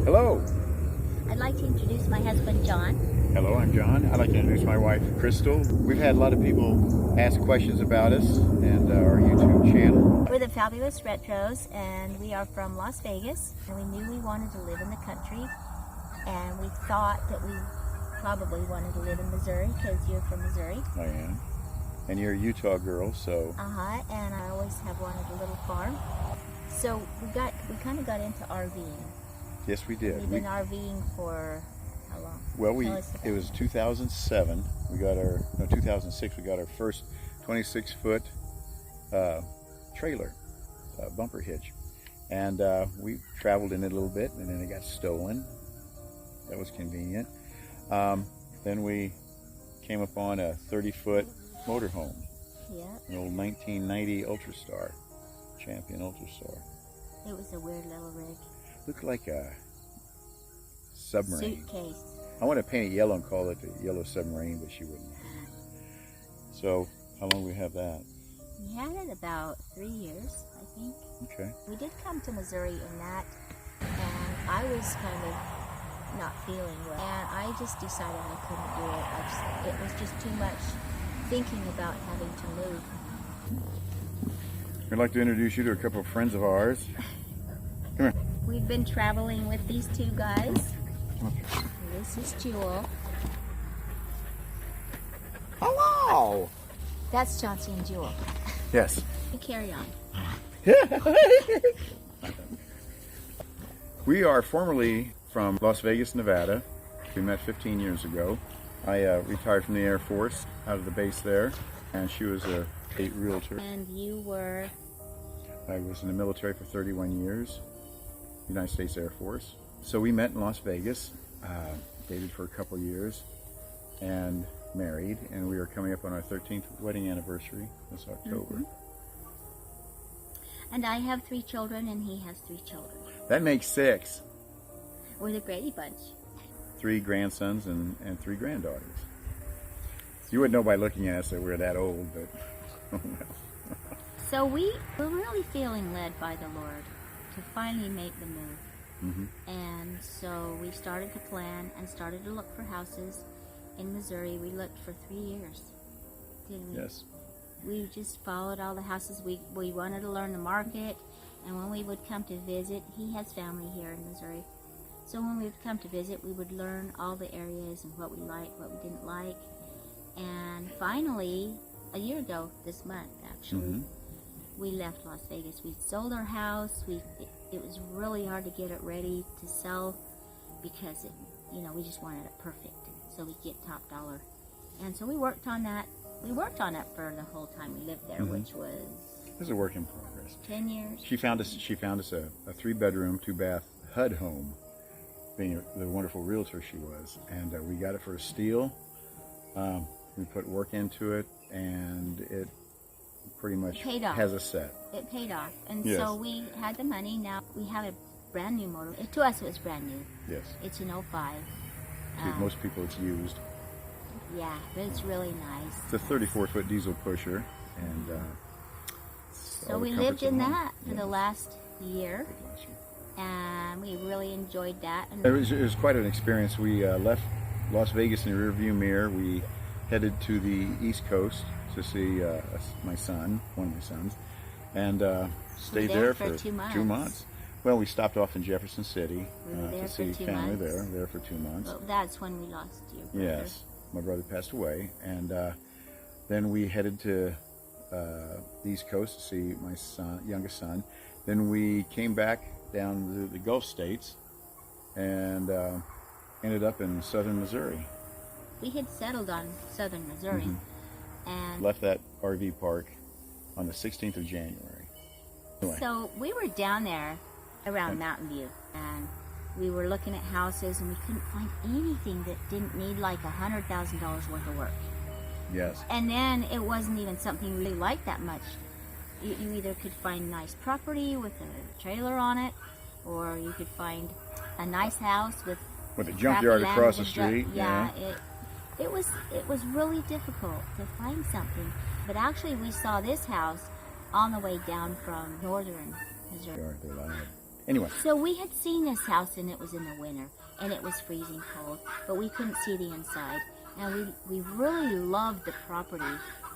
Hello. I'd like to introduce my husband, John. Hello, I'm John. I'd like to introduce my wife, Crystal. We've had a lot of people ask questions about us and our YouTube channel. We're the Fabulous Retros, and we are from Las Vegas. And we knew we wanted to live in the country, and we thought that we probably wanted to live in Missouri because you're from Missouri. I am. And you're a Utah girl, so... And I always have wanted a little farm. So we kind of got into RVing. Yes, we did. We've been RVing for how long? Well, it was 2007. 2006. We got our first 26-foot trailer, bumper hitch, and we traveled in it a little bit, and then it got stolen. That was convenient. Then we came upon a 30-foot motorhome. Yeah. An old 1990 Ultrastar, Champion Ultrastar. It was a weird little rig. Looked like a submarine. Suitcase. I want to paint it yellow and call it the Yellow Submarine, but she wouldn't. So, how long we have that? We had it about 3 years, I think. Okay. We did come to Missouri in that, and I was kind of not feeling well, and I just decided I couldn't do it. It was just too much thinking about having to move. I'd like to introduce you to a couple of friends of ours. Come here. We've been traveling with these two guys. This is Jewel. Hello! That's Chauncey and Jewel. Yes. You carry on. We are formerly from Las Vegas, Nevada. We met 15 years ago. I retired from the Air Force out of the base there, and she was a realtor. And you were? I was in the military for 31 years, United States Air Force. So we met in Las Vegas, dated for a couple years, and married, and we are coming up on our 13th wedding anniversary this October. Mm-hmm. And I have 3 children, and he has 3 children. That makes 6. We're the Grady Bunch. 3 grandsons and 3 granddaughters. You wouldn't know by looking at us that we're that old, but oh well. So we're really feeling led by the Lord to finally make the move. Mm-hmm. And so we started to plan and started to look for houses in Missouri. We looked for 3 years, didn't we? Yes. We just followed all the houses. We wanted to learn the market, and when we would come to visit, he has family here in Missouri. So when we would come to visit, we would learn all the areas and what we liked, what we didn't like. And finally, a year ago, this month actually, we left Las Vegas. We sold our house. It was really hard to get it ready to sell because we just wanted it perfect so we could get top dollar. And so we worked on that. We worked on it for the whole time we lived there, which was... It was a work in progress. 10 years. She found us a 3-bedroom, 2-bath HUD home, being the wonderful realtor she was, and we got it for a steal. We put work into it, and it pretty much has a set. It paid off, and yes. So we had the money. Now we have a brand new motor. To us, it was brand new. Yes. It's an 05. To most people, it's used. Yeah, but it's really nice. It's a 34-foot diesel pusher, and so we lived in that for the last year. And we really enjoyed that. And it was quite an experience. We left Las Vegas in the rearview mirror. We headed to the East Coast to see my son, one of my sons, and stayed there for 2 months. Well, we stopped off in Jefferson City to see family there for 2 months. Well, that's when we lost your brother. Yes, my brother passed away, and then we headed to the East Coast to see my youngest son. Then we came back down the Gulf states and ended up in southern Missouri. We had settled on southern Missouri and left that RV park on the 16th of January. Anyway. So we were down there around Mountain View, and we were looking at houses, and we couldn't find anything that didn't need like $100,000 worth of work. Yes. And then it wasn't even something we really liked that much. You either could find nice property with a trailer on it, or you could find a nice house with a junkyard across the street. Yeah, it was really difficult to find something. But actually, we saw this house on the way down from northern Missouri. They're loud. Anyway. So we had seen this house, and it was in the winter, and it was freezing cold, but we couldn't see the inside. And we really loved the property,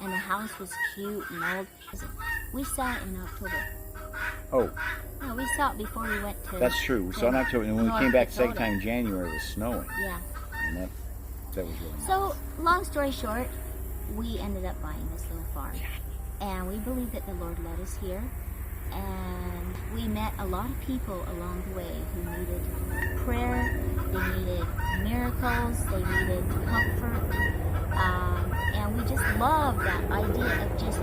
and the house was cute and old. We saw it in October. Oh, No, we saw it before we went to... that's true. We saw it in October, and when we North came back Dakota. second time in January, it was snowing. Yeah. And that was really nice. So, long story short, we ended up buying this little farm. And we believe that the Lord led us here. And we met a lot of people along the way who needed prayer, they needed miracles, they needed comfort. And we just loved that idea of just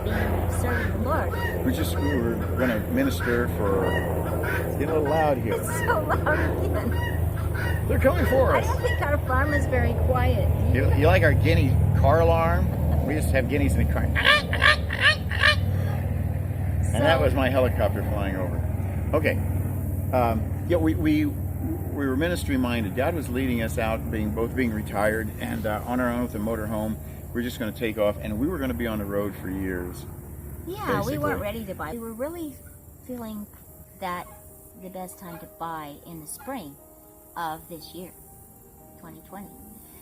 serving the Lord. We were going to minister for... It's getting a little loud here. So loud again. They're coming for I us. don't think our farm is very quiet. You like our guinea car alarm? We used to have guineas in the car. And that was my helicopter flying over. Okay. Yeah, we were ministry minded. Dad was leading us out, both being retired and on our own with a motorhome. We were just going to take off, and we were going to be on the road for years. Yeah, basically. we weren't ready to buy. We were really feeling that the best time to buy in the spring of this year, 2020.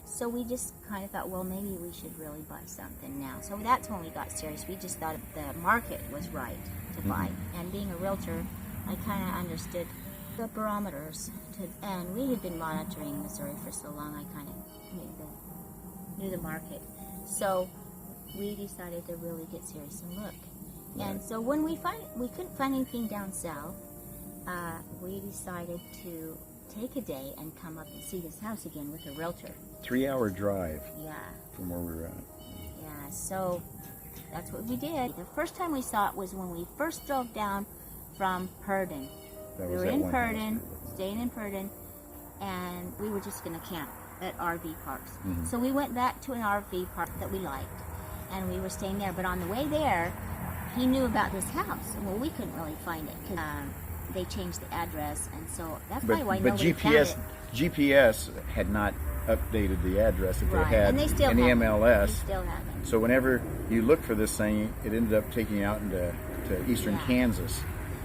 So we just kind of thought, well, maybe we should really buy something now. So that's when we got serious. We just thought the market was right to buy. And being a realtor, I kind of understood the barometers. And we had been monitoring Missouri for so long, I kind of knew the market. So we decided to really get serious and look. And so when we couldn't find anything down south, we decided to take a day and come up and see this house again with a realtor. 3-hour drive. Yeah. From where we were at. Yeah, so that's what we did. The first time we saw it was when we first drove down from Purdon. We were in Purdon, staying in Purdon, and we were just going to camp at RV parks. So we went back to an RV park that we liked, and we were staying there. But on the way there, he knew about this house. Well, we couldn't really find it because they changed the address, and so that's probably why nobody found it. GPS had not updated the address that Right, they had and they still in the haven't. MLS. They still haven't. So whenever you look for this thing, it ended up taking you out into eastern Yeah. Kansas.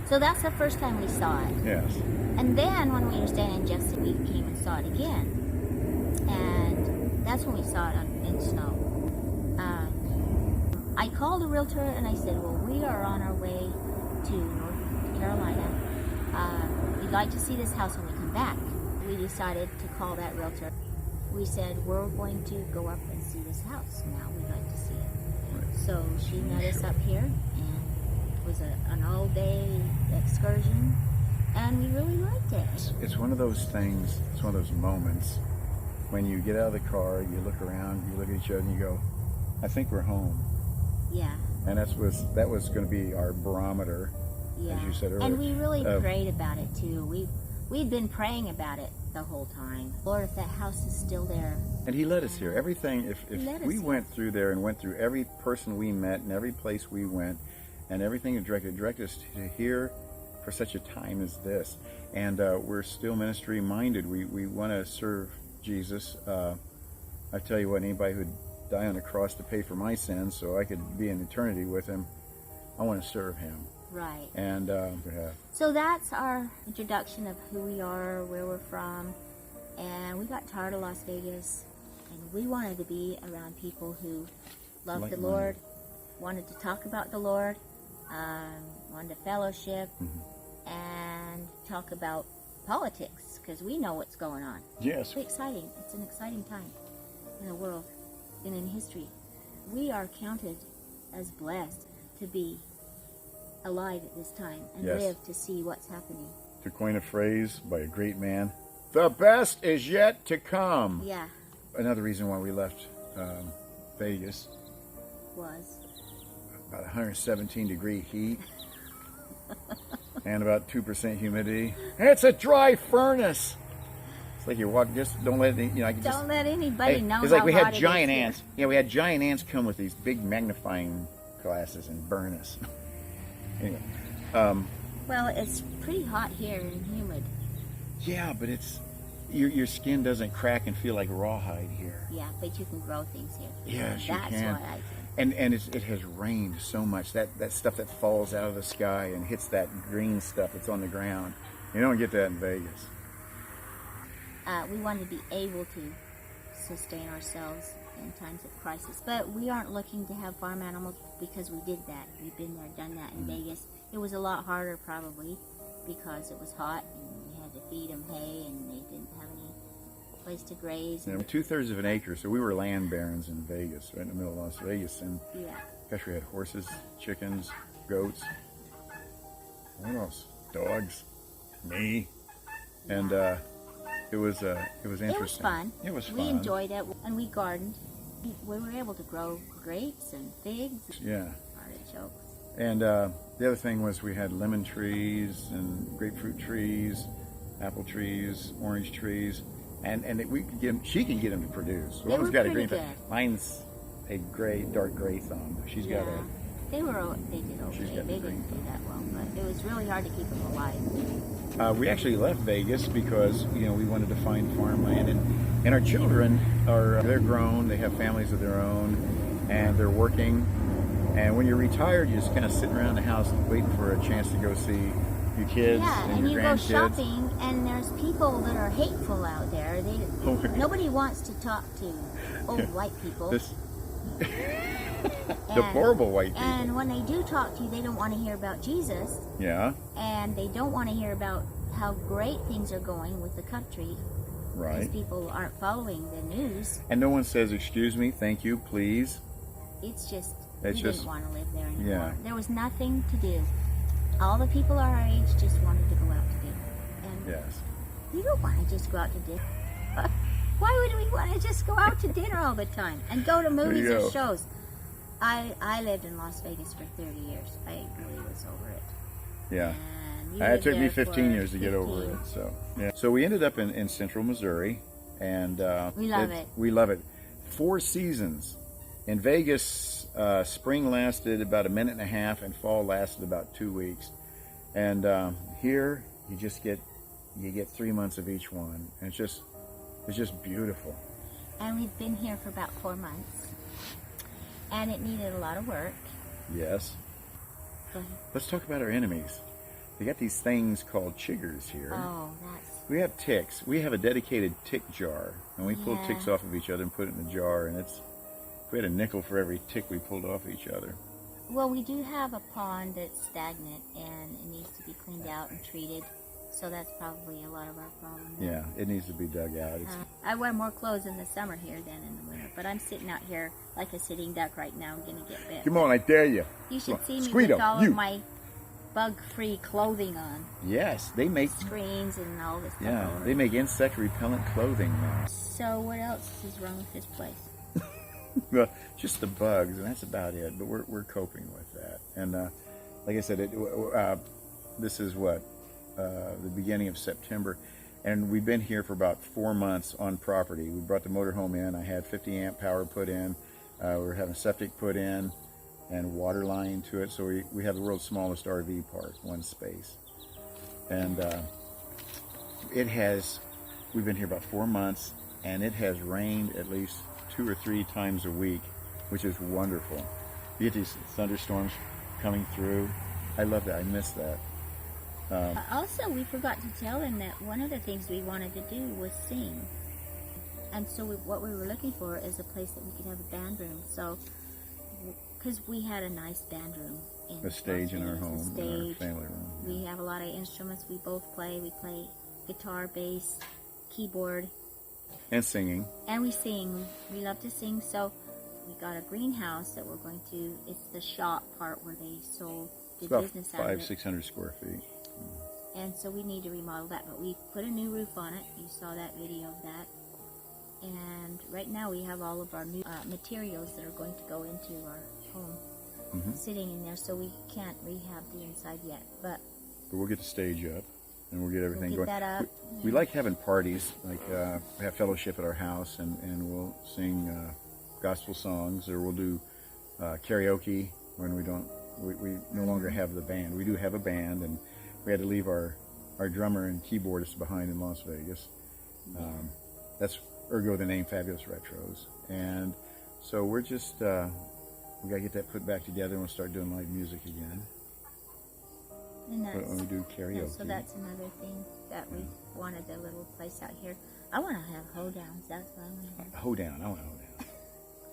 So that's the first time we saw it. Yes. And then when we were staying in Jefferson, we came and saw it again. And that's when we saw it in snow. I called a realtor and I said, well, we are on our way to North Carolina. We'd like to see this house when we come back. We decided to call that realtor. We said, we're going to go up and see this house now. We'd like to see it. Right. So she met us up here, and it was an all-day excursion, and we really liked it. It's one of those things, it's one of those moments when you get out of the car, you look around, you look at each other and you go, I think we're home. Yeah. And that was going to be our barometer, Yeah. as you said earlier. And we really prayed about it too. We'd been praying about it the whole time. Lord, if that house is still there. And he led us here. Everything, if led us we here. went through there and went through every person we met and every place we went and everything that directed us to here for such a time as this. And we're still ministry minded. We want to serve Jesus. I tell you what, anybody who'd die on the cross to pay for my sins so I could be in eternity with him, I want to serve him. Right. And So that's our introduction of who we are, where we're from. And we got tired of Las Vegas, and we wanted to be around people who loved Like the Lord, wanted to talk about the Lord, wanted to fellowship, and talk about politics, because we know what's going on. yes, It's exciting. It's an exciting time in the world and in history. We are counted as blessed to be alive at this time and Yes. live to see what's happening. to coin a phrase by a great man, the best is yet to come. Yeah, Another reason why we left Vegas, was. about 117-degree heat and about 2% humidity. It's a dry furnace. It's like you're walking, just don't let it, I can just... Don't let anybody Hey, know it's like how we hot had it is giant here. ants. Yeah, we had giant ants come with these big magnifying glasses and burn us. Anyway, Well, it's pretty hot here and humid. yeah, but it's your skin doesn't crack and feel like rawhide here. Yeah, but you can grow things here. Yes, you That's can. what I can. And it has rained so much, that stuff that falls out of the sky and hits that green stuff that's on the ground. You don't get that in Vegas. We want to be able to sustain ourselves in times of crisis. But we aren't looking to have farm animals because we did that. We've been there, done that in Vegas. It was a lot harder probably because it was hot and we had to feed them hay and they didn't have any place to graze. Yeah, 2/3 of an acre, so we were land barons in Vegas, right in the middle of Las Vegas. And Yeah. gosh, we had horses, chickens, goats. What else? Dogs, me, and it was interesting. It was fun. It was fun. We enjoyed it, and we gardened. We were able to grow grapes and figs, Yeah. artichokes. And the other thing was we had lemon trees and grapefruit trees, apple trees, orange trees, and we could get 'em, she can get them to produce. They One's were got a pretty green thumb. good. Mine's a dark gray thumb. She's got a. They did She's okay. got They the green didn't do that well, but it was really hard to keep them alive. We actually left Vegas because we wanted to find farmland, and our children they're grown, they have families of their own, and they're working. And when you're retired, you're just kind of sitting around the house waiting for a chance to go see your kids Yeah, and and your you go grandkids. shopping, and there's people that are hateful out there. Nobody wants to talk to old white people. Deplorable white people. And when they do talk to you, they don't want to hear about Jesus, Yeah, and they don't want to hear about how great things are going with the country. right. Because people aren't following the news. And no one says, "Excuse me, thank you, please." It's just, It's we just- didn't want to live there anymore. Yeah. There was nothing to do. All the people our age just wanted to go out to dinner. And Yes. we don't want to just go out to dinner. Why would we want to just go out to dinner all the time and go to movies you or go. shows? I lived in Las Vegas for 30 years. I really was over it. Yeah. And you It lived took me there 15 for years to get over 15. it. So yeah. So we ended up in central Missouri, and We love it. We love it. 4 seasons. In Vegas, spring lasted about a minute and a half, and fall lasted about 2 weeks. And here, you get 3 months of each one, and it's just beautiful. And we've been here for about 4 months. And it needed a lot of work. Yes. Go ahead. Let's talk about our enemies. They got these things called chiggers here. Oh, that's... We have ticks. We have a dedicated tick jar, and we pull Yeah. ticks off of each other and put it in the jar, and we had a nickel for every tick we pulled off each other. Well, we do have a pond that's stagnant, and it needs to be cleaned out and treated. So that's probably a lot of our problem. Yeah, it needs to be dug out. I wear more clothes in the summer here than in the winter, but I'm sitting out here like a sitting duck right now, gonna get bit. Come on, I dare you. You should see me Squeedo, with all you. of my bug-free clothing on, Yes, they make. screens and all this stuff. Yeah, over. they make insect repellent clothing now. So what else is wrong with this place? Well, just the bugs, and that's about it. But we're coping with that. And like I said, this is the beginning of September, and we've been here for about 4 months on property. We brought the motorhome in. I had 50 amp power put in. We were having septic put in and water line to it. So we have the world's smallest RV park, one space. And we've been here about 4 months, and it has rained at least 2 or 3 times a week, which is wonderful. You get these thunderstorms coming through. I love that. I miss that. Also, we forgot to tell him that one of the things we wanted to do was sing. And so what we were looking for is a place that we could have a band room. So, because we had a nice band room. A stage in our Las Vegas, home, a in our stage. family room. We have a lot of instruments we both play. We play guitar, bass, keyboard, And singing. and we sing. We love to sing. So we got a greenhouse that we're going to, it's the shop part where they sold the It's about business out of it. 500-600 square feet. And so we need to remodel that, but we put a new roof on it. You saw that video of that. And right now we have all of our new materials that are going to go into our home sitting in there, so we can't rehab the inside yet. But we'll get the stage up, and we'll get everything we'll get going. that up. We like having parties, like we have fellowship at our house, and we'll sing gospel songs, or we'll do karaoke when we no longer have the band. We do have a band, and we had to leave our drummer and keyboardist behind in Las Vegas. That's ergo the name Fabulous Retros. And so we're just, we got to get that put back together, and we'll start doing live music again. And that's, when we do karaoke. so that's another thing that we wanted, a little place out here. I want to have hoedowns. That's what I want to have. Hoedown. I want a hoedown.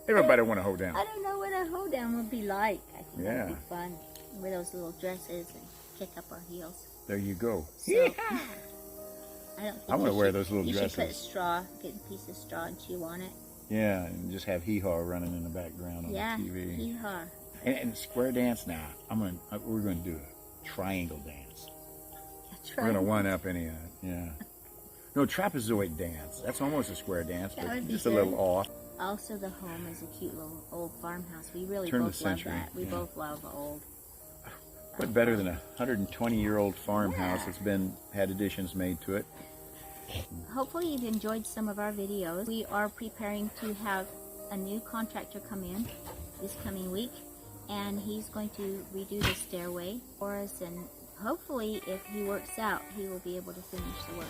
Everybody want a hoedown. I don't know what a hoedown would be like. I think that would Yeah. be fun. Wear those little dresses and kick up our heels. There you go. So, I don't think I want to you wear should- those little you dresses. should put straw, get a piece of straw and chew on it. Yeah, and just have hee-haw running in the background on Yeah, the TV. hee-haw. And square dance now. We're gonna do a triangle dance. That's We're right. gonna one up any of it. Yeah. No, trapezoid dance. That's almost a square dance, That but would be just a good. little off. Also, the home is a cute little old farmhouse. We really Turn of both the love century, that. We yeah. both love old. What better than a 120-year-old farmhouse Yeah. that's had additions made to it? Hopefully you've enjoyed some of our videos. We are preparing to have a new contractor come in this coming week, and he's going to redo the stairway for us, and hopefully if he works out, he will be able to finish the work.